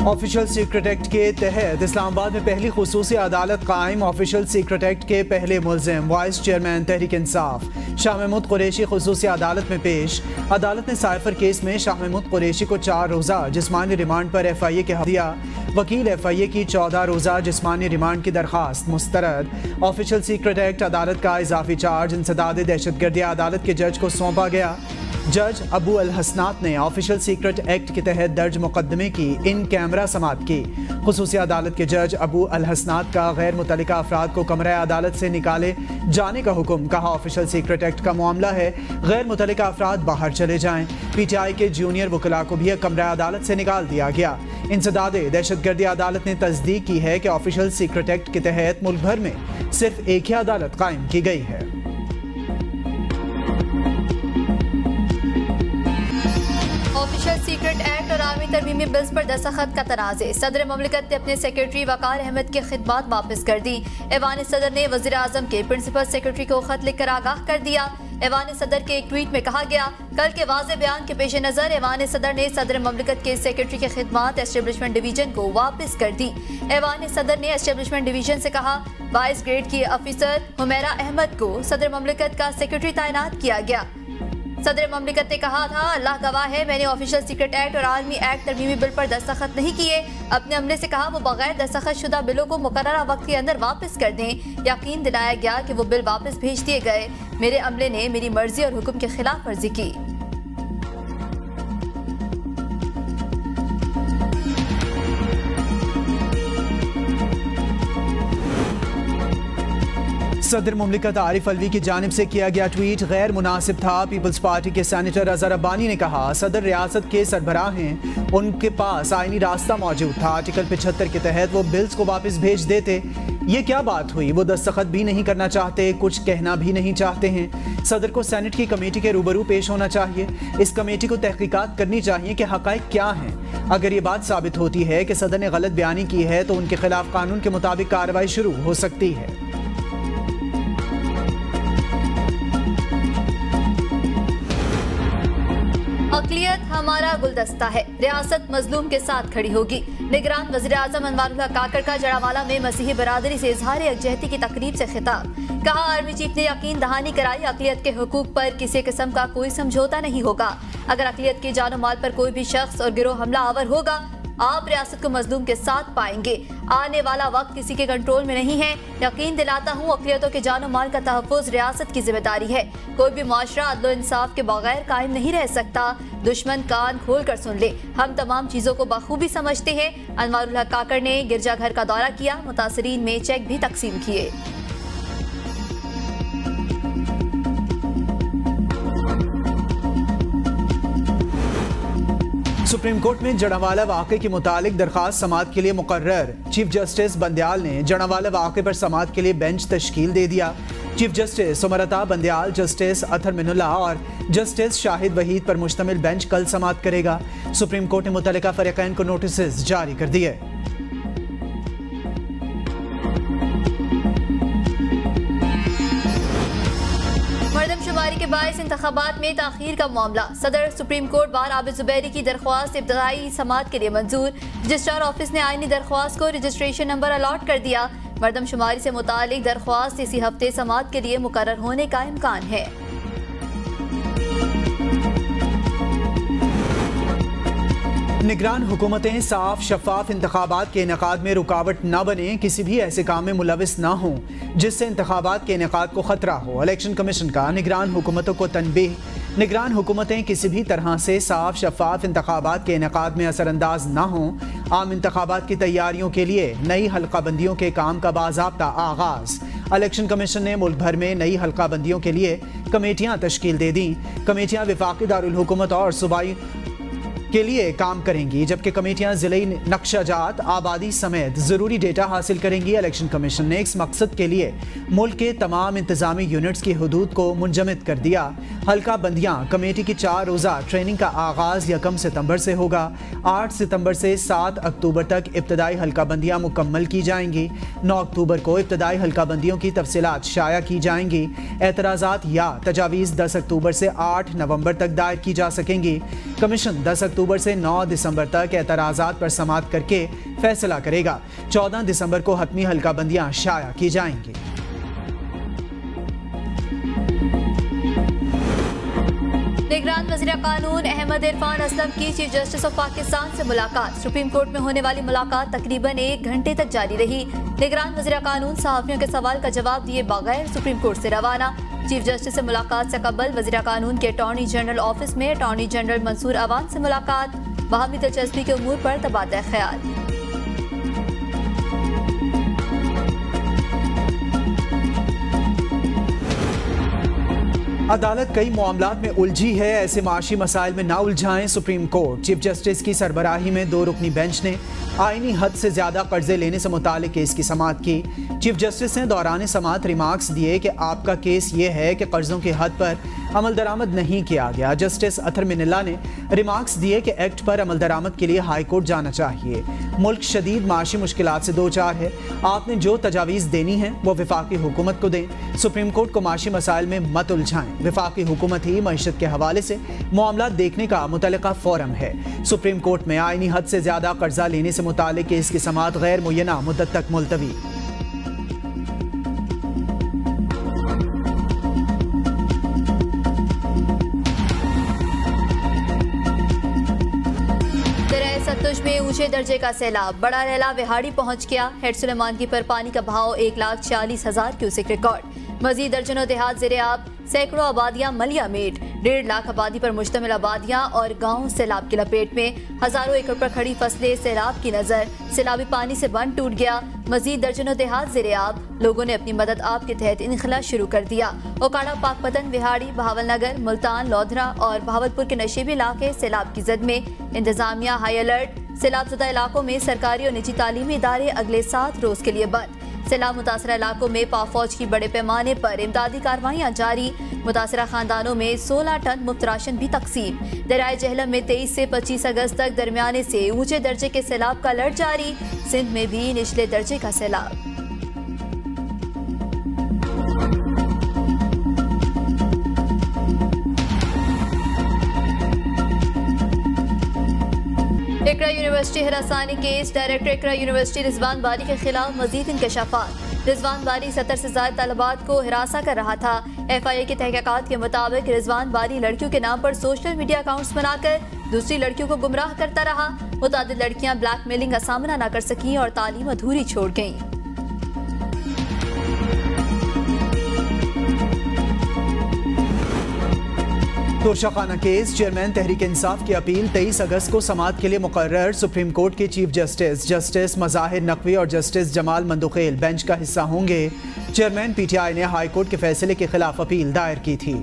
Official secret act के तहत इस्लामाबाद में पहली खुसूसी अदालत कायम। ऑफिशियल सीक्रेट एक्ट के पहले मुल्जिम वाइस चेयरमैन तहरीक इंसाफ शाह महमूद कुरैशी खुसूसी अदालत में पेश। अदालत ने साइफर केस में शाह महमूद कुरैशी को 4 रोज़ा जिस्मानी रिमांड पर FIA के हवाले दिया। वकील FIA की 14 रोज़ा जिस्मानी रिमांड की दरख्वास्त मुस्तरद। ऑफिशियल सीक्रेट एक्ट अदालत का इजाफी चार्ज इंसदाद दहशतगर्दी अदालत के जज को सौंपा गया। जज अबू अल हसनात ने ऑफिशियल सीक्रेट एक्ट के तहत दर्ज मुकदमे की इन कैमरा समाअत की। खुसूसी अदालत के जज अबू अल हसनात का गैर मुतल्लिका अफराद को कमरा अदालत से निकाले जाने का हुक्म। कहा ऑफिशियल सीक्रेट एक्ट का मामला है, गैर मुतल्लिका अफराद बाहर चले जाएं। PTI के जूनियर वकला को भी कमरा अदालत से निकाल दिया गया। इंसदाद दहशतगर्दी अदालत ने तस्दीक की है कि ऑफिशियल सीक्रेट एक्ट के तहत मुल्क भर में सिर्फ एक ही अदालत कायम की गई है। ऑफिशियल सीक्रेट एक्ट और आर्मी तरमीमी बिल्स पर दस्तखत का तनाज़े। सदर ममलिकत ने अपने सेक्रेटरी वकार अहमद की खिदमात वापस कर दी। ऐवान सदर ने वज़ीर आज़म के प्रिंसिपल सेक्रेटरी को खत लिखकर आगाह कर दिया। ऐवान सदर के एक ट्वीट में कहा गया, कल के वाज़े बयान के पेश नज़र ऐवान सदर ने सदर ममलिकत के सेक्रेटरी की खिदमात एस्टेब्लिशमेंट डिवीजन को वापस कर दी। ऐवान सदर ने एस्टेब्लिशमेंट डिवीजन से कहा, वाइस ग्रेड की अफसर हुमैरा अहमद को सदर ममलिकत का सेक्रेटरी तैनात किया गया। सदर ममलिकत ने कहा था, अल्लाह गवाह है मैंने ऑफिशियल सीक्रेट एक्ट और आर्मी एक्ट तरमीमी बिल पर दस्तखत नहीं किए। अपने अमले से कहा वो बगैर दस्तखत शुदा बिलों को मुकर्ररा वक्त के अंदर वापस कर दें। यकीन दिलाया गया कि वो बिल वापस भेज दिए गए। मेरे अमले ने मेरी मर्जी और हुक्म की खिलाफ वर्जी की। सदर मुमलिकत आरिफ अलवी की जानिब से किया गया ट्वीट गैर मुनासिब था। पीपल्स पार्टी के सेनेटर अजहर अब्बानी ने कहा, सदर रियासत के सरबराह हैं, उनके पास आईनी रास्ता मौजूद था। आर्टिकल 75 के तहत वो बिल्स को वापस भेज देते। ये क्या बात हुई? वो दस्तखत भी नहीं करना चाहते, कुछ कहना भी नहीं चाहते हैं। सदर को सेनेट की कमेटी के रूबरू पेश होना चाहिए। इस कमेटी को तहकीकात करनी चाहिए कि हक़ाइक़ क्या हैं। अगर ये बात साबित होती है कि सदर ने गलत बयानी की है तो उनके खिलाफ कानून के मुताबिक कार्रवाई शुरू हो सकती है। अक़लियत हमारा गुलदस्ता है, रियासत मजलूम के साथ खड़ी होगी। निगरान वज़ीर आज़म अनवारुल्लाह काकड़ का जड़ावाला में मसीही बरादरी से इजहार यकजहती की तकरीब से खिताब। कहा, आर्मी चीफ ने यकीन दहानी कराई, अक़लियत के हुकूक पर किसी किस्म का कोई समझौता नहीं होगा। अगर अक़लियत की जानो माल पर कोई भी शख्स और गिरोह हमला आवर होगा, आप रियासत को मजलूम के साथ पाएंगे। आने वाला वक्त किसी के कंट्रोल में नहीं है। यकीन दिलाता हूँ अक़लियतों के जानो माल का तहफ़्फ़ुज़ रियासत की जिम्मेदारी है। कोई भी मुआशरा अदल इंसाफ के बगैर कायम नहीं रह सकता। दुश्मन कान खोल कर सुन ले, हम तमाम चीज़ों को बखूबी समझते हैं। अनवारुल्लाह काकड़ ने गिरजाघर का दौरा किया, मुतासरीन में चेक भी तकसीम किए। सुप्रीम कोर्ट में जड़ावाला वाक़े के मुतालिक दरखास्त समाअत के लिए मुकर्रर। चीफ जस्टिस बंदयाल ने जड़ावाला वाक़े पर समाअत के लिए बेंच तश्कील दे दिया। चीफ जस्टिस उमरता बंदयाल, जस्टिस अतर मिनुल्लाह और जस्टिस शाहिद वहीद पर मुश्तमिल बेंच कल समाअत करेगा। सुप्रीम कोर्ट ने मुतल्लिका फरीक़ैन को नोटिस जारी कर दिए। मरदमशुमारी के बायस इंतखाबात में ताखीर का मामला। सदर supreme court bar Abid Zubairi की दरख्वास्त इब्तदाई समाअत के लिए मंजूर। रजिस्ट्रार ऑफिस ने आईनी दरख्वास्त को रजिस्ट्रेशन नंबर अलॉट कर दिया। मरदमशुमारी से मुतालिक दरख्वास्त इसी हफ्ते समाअत के लिए मुकर्रर होने का इम्कान है। निगरान हुकूमतें साफ शफाफ इंतखाबात के इनेकाद में रुकावट न बने, किसी भी ऐसे काम में मुलविस न हों जिससे इंतखाबात के इनेकाद को खतरा हो। इलेक्शन कमीशन का निगरान हुकूमतों को तनबीह। निगरान हुकूमतें किसी भी तरह से साफ शफाफ इंतखाबात के इनेकाद में असरअंदाज न हों। आम इंतखाबात की तैयारियों के लिए नई हल्काबंदियों के काम का बाज़ाब्ता आगाज़। इलेक्शन कमीशन ने मुल्क भर में नई हल्काबंदियों के लिए कमेटियाँ तश्कील दे दी। कमेटियाँ वफाकी दारुल हुकूमत और सूबाई के लिए काम करेंगी, जबकि कमेटियां ज़िले नक्शाजात आबादी समेत ज़रूरी डेटा हासिल करेंगी। इलेक्शन कमीशन ने इस मकसद के लिए मुल्क के तमाम इंतजामी यूनिट्स की हदूद को मुंजमद कर दिया। हल्का बंदियां कमेटी की 4 रोज़ा ट्रेनिंग का आगाज़ 1 सितंबर से होगा। 8 सितंबर से 7 अक्टूबर तक इब्तदाई हल्का बंदियाँ मुकम्मल की जाएंगी। 9 अक्टूबर को इब्तदाई हल्का बंदियों की तफसीलात शाया की जाएंगी। एतराज़ात या तजावीज़ 10 अक्टूबर से 8 नवंबर तक दायर की जा सकेंगी। कमीशन 10 अक्टूबर अक्टूबर से 9 दिसंबर तक एतराज़ात पर समाअत करके फैसला करेगा। 14 दिसंबर को हतमी हल्काबंदियां शाया की जाएंगी। निगरान वज़ीर कानून अहमद इरफान असलम की चीफ जस्टिस ऑफ पाकिस्तान से मुलाकात। सुप्रीम कोर्ट में होने वाली मुलाकात तकरीबन 1 घंटे तक जारी रही। निगरान वज़ीर कानून सहाफ़ियों के सवाल का जवाब दिए बगैर सुप्रीम कोर्ट से रवाना। चीफ जस्टिस से मुलाकात से कबल वज़ीर कानून के अटॉर्नी जनरल ऑफिस में अटॉर्नी जनरल मंसूर अवान से मुलाकात। बाहमी दिलचस्पी के उमूर पर तबादला ख्याल। अदालत कई मामलात में उलझी है, ऐसे माशी मसाइल में ना उलझाएं सुप्रीम कोर्ट। चीफ जस्टिस की सरबराही में 2 रुकनी बेंच ने आईनी हद से ज्यादा कर्जे लेने से मुतालिक केस की समाअत की। चीफ जस्टिस ने दौरान समाअत रिमार्क्स दिए कि आपका केस ये है कि कर्जों की हद पर अमल दरामद नहीं किया गया। जस्टिस अतर मिनिल्ला ने रिमार्क्स दिए कि एक्ट पर अमल दरामद के लिए हाई कोर्ट जाना चाहिए। मुल्क शदीद माशी मुश्किलात से दो चार है, आपने जो तजावीज़ देनी है वो वफाकी हुकूमत को दें। सुप्रीम कोर्ट को माशी मसाइल में मत उलझाएं। वफाकी हुकूमत ही मईशत के हवाले से मामला देखने का मुतल्लिका फोरम है। सुप्रीम कोर्ट में आईनी हद से ज्यादा कर्जा लेने से मुतालिक केस की समाअत गैर मुय्यना मुद्दत तक मुलतवी। सतलुज में ऊंचे दर्जे का सैलाब, बड़ा लैला विहाड़ी पहुंच गया। हेड सुलेमानकी पर पानी का बहाव 1,46,000 क्यूसेक रिकॉर्ड। मजीद दर्जनों देहात ज़ेरे आब, सैकड़ों आबादियां मलिया मेट। 1.5 लाख आबादी पर मुश्तमिल आबादियां और गांव सैलाब की लपेट में। हजारों एकड़ पर खड़ी फसलें सैलाब की नजर। सैलाबी पानी से बंद टूट गया। मजीद दर्जनों देहात ज़ेरे आब। लोगों ने अपनी मदद आप के तहत इनखला शुरू कर दिया। ओकाड़ा, पाकपतन, विहाड़ी, बहावलनगर, मुल्तान, लौधरा और बहावलपुर के नशीबी इलाके सैलाब की जद में। इंतजामिया हाई अलर्ट। सैलाबज़दा इलाकों में सरकारी और निजी तालीमी इदारे अगले 7 रोज के लिए बंद। सैलाब मुतासरा इलाकों में पाक फौज की बड़े पैमाने पर इमदादी कार्रवाइयाँ जारी। मुतासरा खानदानों में 16 टन मुफ्त राशन भी तकसीम। दरियाए जहलम में 23 से 25 अगस्त तक दरमियाने से ऊंचे दर्जे के सैलाब का अलर्ट जारी। सिंध में भी निचले दर्जे का सैलाब। इकरा यूनिवर्सिटी हिरासानी केस, डायरेक्टर इकरा यूनिवर्सिटी रिजवान बारी के खिलाफ मजीद इंकशाफात। रिजवान बारी 70 से ज्यादा तलबात को हिरासा कर रहा था। FIA की तहकीकात के मुताबिक रिजवान बारी लड़कियों के नाम पर सोशल मीडिया अकाउंट्स बनाकर दूसरी लड़कियों को गुमराह करता रहा। मुतादिद लड़कियां ब्लैकमेलिंग का सामना न कर सकी और तालीम अधूरी छोड़ गईं। तोशाखाना केस, चेयरमैन तहरीक इंसाफ की अपील 23 अगस्त को समाअत के लिए मुकर्रर। सुप्रीम कोर्ट के चीफ जस्टिस मज़ाहिर नकवी और जस्टिस जमाल मंदुखेल बेंच का हिस्सा होंगे। चेयरमैन PTI ने हाई कोर्ट के फैसले के खिलाफ अपील दायर की थी।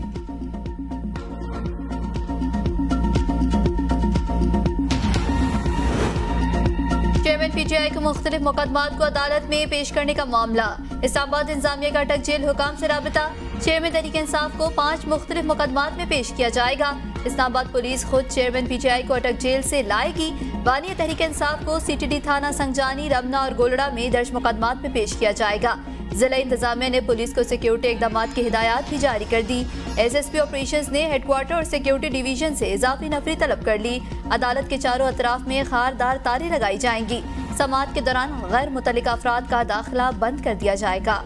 चेयरमैन PTI को मुख्तलिफ मुकदमात को अदालत में पेश करने का मामला। इस्लामाबाद इंतजामिया का अटक जेल हुकाम से राबिता। चेयरमैन तहरीक इंसाफ को 5 मुख्तलिफ मुकदमात में पेश किया जाएगा। इस्लामाबाद पुलिस खुद चेयरमैन PTI को अटक जेल से लाएगी। बानी तहरीक इंसाफ को CTD थाना संगजानी, रमना और गोलड़ा में दर्ज मुकदमात में पेश किया जाएगा। जिला इंतजामिया ने पुलिस को सिक्योरिटी इकदामात की हिदायत भी जारी कर दी। SSP ऑपरेशंस ने हेडक्वार्टर और सिक्योरिटी डिवीजन से इजाफी नफरी तलब कर ली। अदालत के चारों अतराफ में खारदार तारें लगाई जाएंगी। समाअत के दौरान गैर मुतल्लिका अफराद का दाखिला बंद कर दिया जाएगा।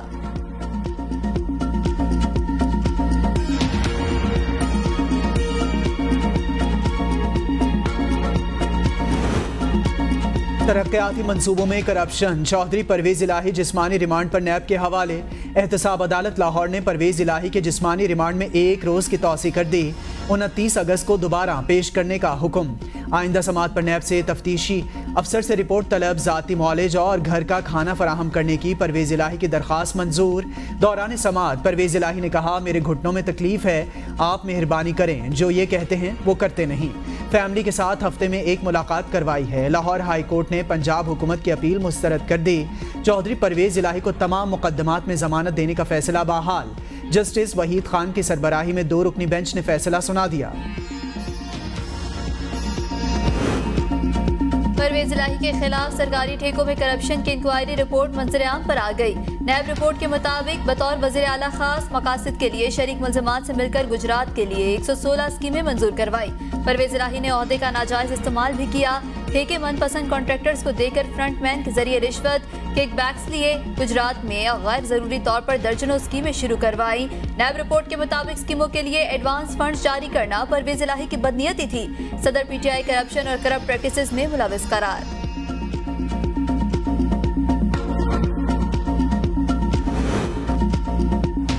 तरक्याती मंसूबों में करप्शन, चौधरी परवेज इलाही जिस्मानी रिमांड पर नैब के हवाले। एहतसाब अदालत लाहौर ने परवेज इलाही के जिस्मानी रिमांड में 1 रोज की तौसी कर दी। 29 अगस्त को दोबारा पेश करने का हुक्म। आइंदा समाअत पर नैब से तफ्तीशी अफसर से रिपोर्ट तलब, ज़ाती मुआलजा और घर का खाना फराहम करने की परवेज इलाही की दरख्वास्त मंजूर। दौरान समाअत परवेज इलाही ने कहा, मेरे घुटनों में तकलीफ है, आप मेहरबानी करें, जो ये कहते हैं वो करते नहीं। फैमिली के साथ हफ्ते में 1 मुलाकात करवाई है। लाहौर हाई कोर्ट ने पंजाब हुकूमत की अपील मुस्तरद कर दी। चौधरी परवेज इलाही को तमाम मुकदमात में जमानत देने का फैसला बहाल। जस्टिस वहीद खान की सरबराही में 2 रुकनी बेंच ने फैसला सुना दिया। परवेज इलाही के खिलाफ सरकारी ठेकों में करप्शन की इंक्वायरी रिपोर्ट मंजर आम पर आ गई। नैब रिपोर्ट के मुताबिक बतौर वज़ीर आला खास मकासद के लिए शरीक मुल्ज़िमात से मिलकर गुजरात के लिए 116 स्कीमें मंजूर करवाई। परवेज इलाही ने ओहदे का नाजायज इस्तेमाल भी किया। ठेके मनपसंद कॉन्ट्रैक्टर्स को देकर फ्रंटमैन के जरिए रिश्वत किकबैक्स लिए गुजरात में गैर जरूरी तौर पर दर्जनों स्कीमें शुरू करवाई। नैब रिपोर्ट के मुताबिक स्कीमों के लिए एडवांस फंड्स जारी करना परवेज इलाही की बदनीयती थी। सदर पीटीआई करप्शन और करप्ट प्रैक्टिसेस में मुलविस करार।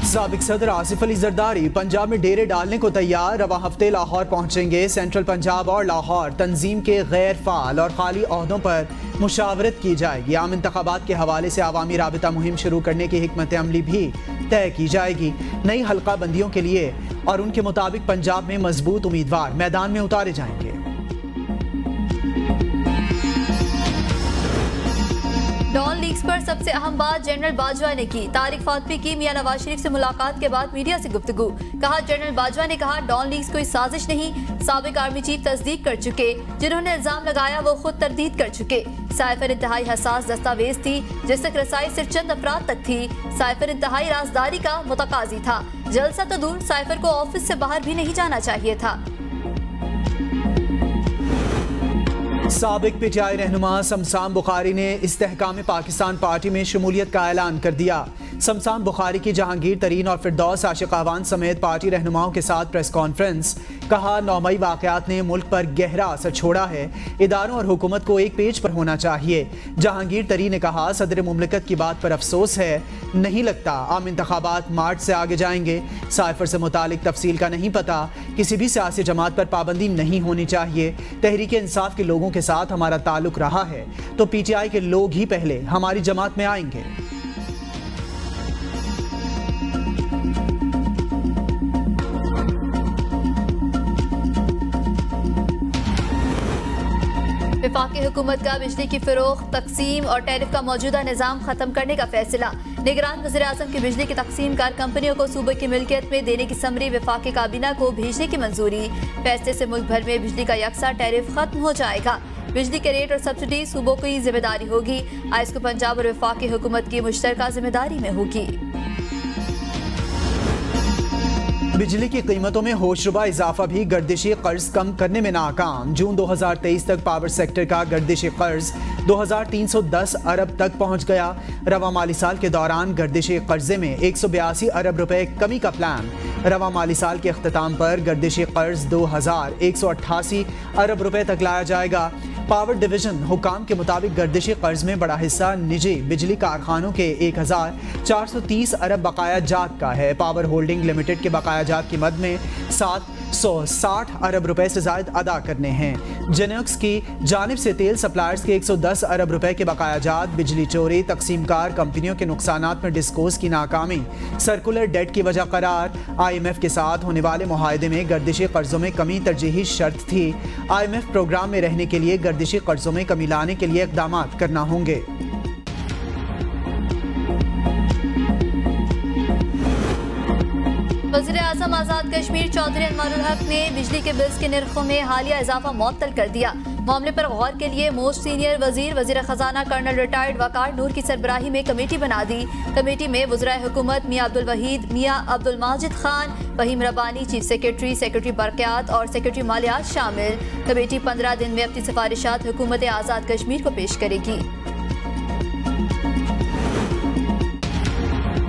साबिक सदर आसिफ अली जरदारी पंजाब में डेरे डालने को तैयार। रवा हफ्ते लाहौर पहुंचेंगे। सेंट्रल पंजाब और लाहौर तंजीम के गैर फाल और खाली ओहदों पर मुशावरत की जाएगी। आम इंतखाबात के हवाले से अवामी राबिता मुहिम शुरू करने की हिकमत अमली भी तय की जाएगी। नई हल्का बंदियों के लिए और उनके मुताबिक पंजाब में मजबूत उम्मीदवार मैदान में उतारे जाएंगे। डॉन लीग्स पर सबसे अहम बात जनरल बाजवा ने की। तारिक फातमी की मियां नवाज शरीफ से मुलाकात के बाद मीडिया से गुफ्तगू। कहा जनरल बाजवा ने कहा डॉन लीग्स कोई साजिश नहीं, साबिक आर्मी चीफ तस्दीक कर चुके। जिन्होंने इल्जाम लगाया वो खुद तरदीद कर चुके। साइफर इंतहाई हसास दस्तावेज थी जिस तक रसाई सिर्फ चंद अफराद तक थी। साइफर इंतहाई राजदारी का मुतकाजी था। जलसा तो दूर साइफर को ऑफिस से बाहर भी नहीं जाना चाहिए था। साबिक पीटीआई रहनुमा शमशान बुखारी ने इस्तेहकाम पाकिस्तान पार्टी में शमूलियत का ऐलान कर दिया। शमशान बुखारी की जहांगीर तरीन और फिरदौस आशिक आवान समेत पार्टी रहनुमाओं के साथ प्रेस कॉन्फ्रेंस। कहा नौमई वाक़यात ने मुल्क पर गहरा असर छोड़ा है। इदारों और हुकूमत को एक पेज पर होना चाहिए। जहांगीर तरीन ने कहा सदर मुमलिकत की बात पर अफसोस है, नहीं लगता आम इंतखाबात मार्च से आगे जाएंगे। साइफर से मुतालिक तफसील का नहीं पता। किसी भी सियासी जमात पर पाबंदी नहीं होनी चाहिए। तहरीक इंसाफ के लोगों के साथ हमारा ताल्लुक रहा है तो पीटीआई के लोग ही पहले हमारी जमात में आएंगे। वफाकी हुकूमत का बिजली की फरोख्त, तकसीम और टैरिफ का मौजूदा निज़ाम खत्म करने का फैसला। निगरान वज़ीर आज़म की बिजली की तकसीम कार कंपनियों को सूबे की मिल्कियत में देने की समरी वफाकी काबीना को भेजने की मंजूरी। फैसले से मुल्क भर में बिजली का यकसा टैरिफ खत्म हो जाएगा। बिजली के रेट और सब्सिडी सूबों की जिम्मेदारी होगी। आइस को पंजाब और वफाकी हुकूमत की मुश्तरका जिम्मेदारी में होगी। बिजली की कीमतों में होशरुबा इजाफा भी गर्दिशी कर्ज कम करने में नाकाम। जून 2023 तक पावर सेक्टर का गर्दिशी कर्ज 2310 अरब तक पहुंच गया। रवा माली साल के दौरान गर्दिशी कर्जे में 182 अरब रुपए कमी का प्लान। रवा माली साल के अख्ताम पर गर्दिशी कर्ज 2188 अरब रुपए तक लाया जाएगा। पावर डिवीजन हुकाम के मुताबिक गर्दिशी कर्ज में बड़ा हिस्सा निजी बिजली कारखानों के 1430 अरब बकाया जात का है। पावर होल्डिंग लिमिटेड के बकाया जात की मद में 760 अरब रुपए से ज्यादा अदा करने हैं। जेनेक्स की जानिब से तेल सप्लायर्स के 110 अरब रुपए के बकाया जात, बिजली चोरी, तकसीमकार कंपनियों के नुकसानात में डिस्कोस की नाकामी, सर्कुलर डेट की वजह करार। IMF के साथ होने वाले मुआहदे में गर्दिशी कर्जों में कमी तरजीही शर्त थी। IMF प्रोग्राम में रहने के लिए गर्दिशी कर्जों में कमी लाने के लिए इक़दाम करना होंगे। वज़ीर आज़म आज़ाद कश्मीर चौधरी अनवारुल हक ने बिजली के बिल्स के निर्खों में हालिया इजाफा मुअत्तल कर दिया। मामले पर गौर के लिए मोस्ट सीनियर वज़ीर खजाना कर्नल रिटायर्ड वकार नूर की सरबराही में कमेटी बना दी। कमेटी में वज़राए हुकूमत मियां अब्दुल वहीद, मियां अब्दुल माजिद खान, फहीम रब्बानी, चीफ सेक्रेटरी बरक़यात और सेक्रेटरी मालियात शामिल। कमेटी 15 दिन में अपनी सिफारिशात हुकूमत आज़ाद कश्मीर को पेश करेगी।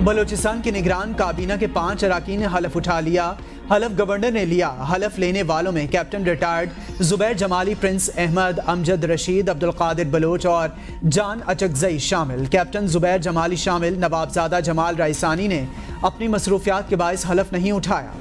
बलोचिस्तान के निगरान काबीना के 5 अराकीन ने हलफ उठा लिया। हलफ गवर्नर ने लिया। हलफ लेने वालों में captain retired Zubair Jamali, Prince Ahmad, Amjad Rashid, Abdul Qadir Baloch और जान अचकजई शामिल। कैप्टन जुबैर जमाली शामिल। नवाबजादा जमाल राइसानी ने अपनी मसरूफियात के बायस हलफ नहीं उठाया।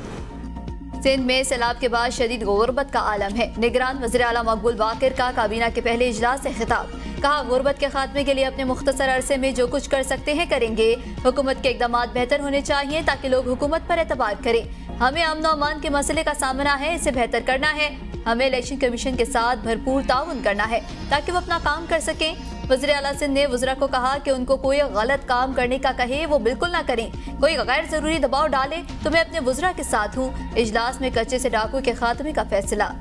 सिंध में सैलाब के बाद शदीद गुर्बत का आलम है। निगरान वज़ीर आला मकबूल बाकिर का काबीना के पहले इजलास से खिताब। कहा गुर्बत के खात्मे के लिए अपने मुख्तसर अरसे में जो कुछ कर सकते हैं करेंगे। हुकूमत के इक़दाम बेहतर होने चाहिए ताकि लोग हुकूमत पर एतबार करें। हमें अमन और अमान के मसले का सामना है, इसे बेहतर करना है। हमें इलेक्शन कमीशन के साथ भरपूर ताउन करना है ताकि वो अपना काम कर सकें। वज़ीर आला सिंध ने वज़रा को कहा कि उनको कोई गलत काम करने का कहे वो बिल्कुल ना करें। कोई गैर ज़रूरी दबाव डाले तो मैं अपने वज़रा के साथ हूँ। इजलास में कच्चे से डाकू के खात्मे का फैसला।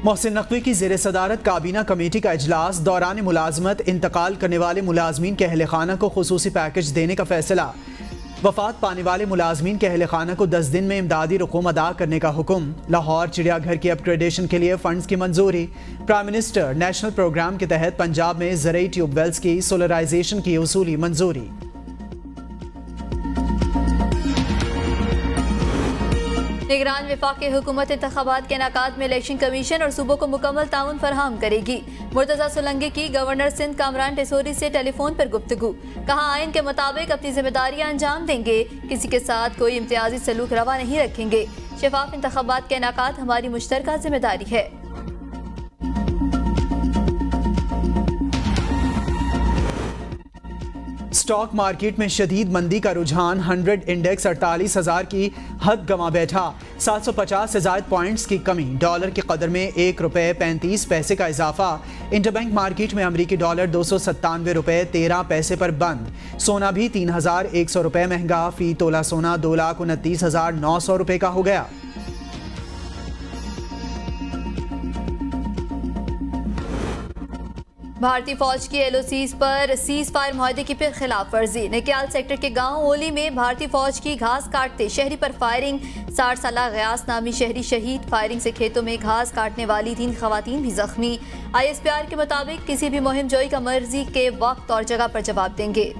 मोहसिन नकवी की ज़ेर सदारत काबीना कमेटी का इजलास। दौरान मुलाजमत इंतकाल करने वाले मुलाजमीन के अहल खाना को खुसूसी पैकेज देने का फैसला। वफात पाने वाले मुलाजमीन के अहल खाना को 10 दिन में इमदादी रकूम अदा करने का हुक्म। लाहौर चिड़ियाघर की अपग्रेडेशन के लिए फंड्स की मंजूरी। प्राइम मिनिस्टर नेशनल प्रोग्राम के तहत पंजाब में ज़रई ट्यूबवेल्स की सोलराइजेशन की उसूली मंजूरी। निगरान वफाकी हुकूमत इंतखाबात के इनेकाद में इलेक्शन कमीशन और सूबों को मुकम्मल ताउन फराहम करेगी। मुर्तज़ा सोलंकी की गवर्नर सिंध कामरान टेसोरी से टेलीफोन पर गुफ्तगू। कहा, आइन के मुताबिक अपनी जिम्मेदारियां अंजाम देंगे, किसी के साथ कोई इम्तियाजी सलूक रवा नहीं रखेंगे। शफाफ इंतखाबात के इनेकाद हमारी मुश्तरका जिम्मेदारी है। स्टॉक मार्केट में शदीद मंदी का रुझान। 100 इंडेक्स 48,000 की हद गंवा बैठा। 750 से ज़ायद पॉइंट्स की कमी। डॉलर की कदर में ₹1.35 का इजाफा। इंटरबैंक मार्केट में अमरीकी डॉलर ₹297.13 पर बंद। सोना भी ₹3,100 महंगा। फी तोला सोना ₹2,29,900 का हो गया। भारतीय फौज की LOCs पर सीज फायर मुआहदे की फिर खिलाफ वर्जी। निक्याल सेक्टर के गांव ओली में भारतीय फौज की घास काटते शहरी पर फायरिंग। 60 साला गयास नामी शहरी शहीद। फायरिंग से खेतों में घास काटने वाली 3 खवातीन भी जख्मी। ISPR के मुताबिक किसी भी मुहिम जोई का मर्जी के वक्त और जगह पर जवाब देंगे।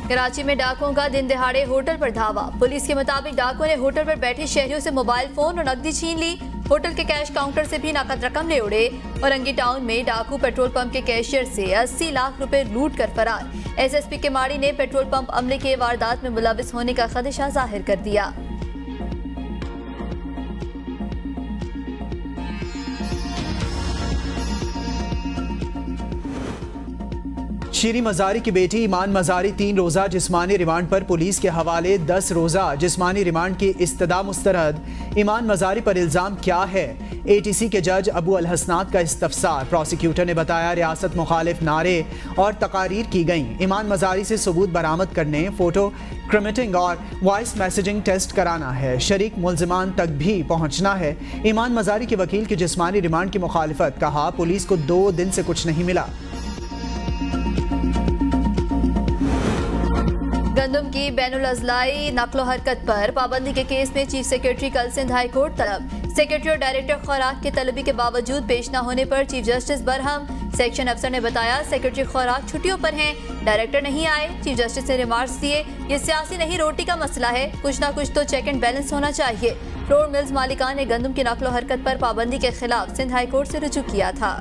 कराची में डाकुओं का दिन दिहाड़े होटल पर धावा। पुलिस के मुताबिक डाकुओं ने होटल पर बैठे शहरियों से मोबाइल फोन और नकदी छीन ली। होटल के कैश काउंटर से भी नकद रकम ले उड़े। औरंगी टाउन में डाकू पेट्रोल पंप के कैशियर से 80 लाख रुपए लूट कर फरार। SSP के माड़ी ने पेट्रोल पंप अमले के वारदात में मुलविस होने का खदशा जाहिर कर दिया। शीरी मजारी की बेटी ईमान मजारी 3 रोज़ा जिस्मानी रिमांड पर पुलिस के हवाले। 10 रोज़ा जिस्मानी रिमांड की इस्तदा मुस्तरद। ईमान मजारी पर इल्ज़ाम क्या है? ATC के जज अबू अल हसनात का इस्तफसार। प्रोसिक्यूटर ने बताया रियासत मुखालिफ नारे और तकारीर की गई। ईमान मजारी से सबूत बरामद करने, फोटो क्रिमिटिंग और वॉइस मैसेजिंग टेस्ट कराना है। शरीक मुल्जिमान तक भी पहुंचना है। ईमान मजारी के वकील की जिस्मानी रिमांड की मुखालिफत। कहा, पुलिस को 2 दिन से कुछ नहीं मिला। गंदम की बैनुल अज़लाई नकलो हरकत पर पाबंदी के केस में चीफ सेक्रेटरी कल सिंध हाई कोर्ट तलब। सेक्रेटरी और डायरेक्टर खुराक की तलबी के बावजूद पेश न होने पर चीफ जस्टिस बरहम। सेक्शन अफसर ने बताया, सेक्रेटरी खुराक छुट्टियों पर हैं, डायरेक्टर नहीं आए। चीफ जस्टिस ने रिमार्क्स दिए, ये सियासी नहीं रोटी का मसला है, कुछ ना कुछ तो चेक एंड बैलेंस होना चाहिए। फ्लोर मिल्स मालिकान ने गंदम की नकलो हरकत पर पाबंदी के खिलाफ सिंध हाई कोर्ट से रुजू किया था।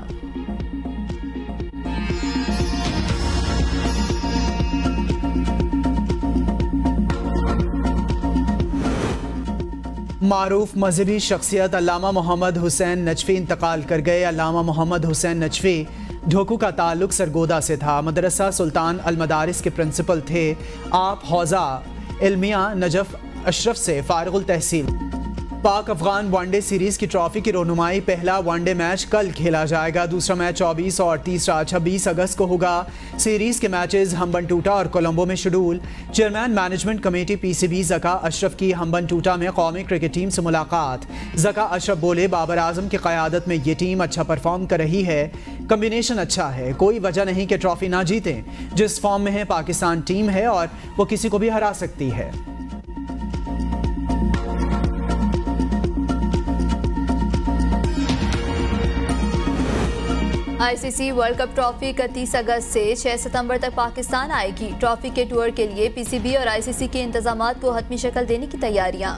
मारूफ मजहबी शख्सियत अल्लामा मोहम्मद हुसैन नजफी इंतकाल कर गए। अल्लामा मोहम्मद हुसैन नजफी ढोकू का ताल्लुक सरगोदा से था। मदरसा सुल्तान अल मदारिस के प्रिंसिपल थे। आप हौजा इल्मिया नजफ अशरफ से फारिगुल तहसील। पाक अफगान वनडे सीरीज की ट्रॉफी की रोनुमाई। पहला वनडे मैच कल खेला जाएगा। दूसरा मैच 24 और तीसरा 26 अगस्त को होगा। सीरीज के मैचेस हम्बनटूटा और कोलंबो में schedule. Chairman management committee PCB Zaka Ashraf की हम्बनटूटा में कौमी क्रिकेट टीम से मुलाकात। ज़का अशरफ बोले, बाबर आजम की क़यादत में ये टीम अच्छा परफॉर्म कर रही है, कम्बिनेशन अच्छा है, कोई वजह नहीं कि ट्रॉफी ना जीतें। जिस फॉर्म में है पाकिस्तान टीम है और वो किसी को भी हरा सकती है। ICC वर्ल्ड कप ट्रॉफी 31 अगस्त से 6 सितंबर तक पाकिस्तान आएगी। ट्रॉफी के टूर के लिए PCB और ICC के इंतजामात को हतमी शक्ल देने की तैयारियां।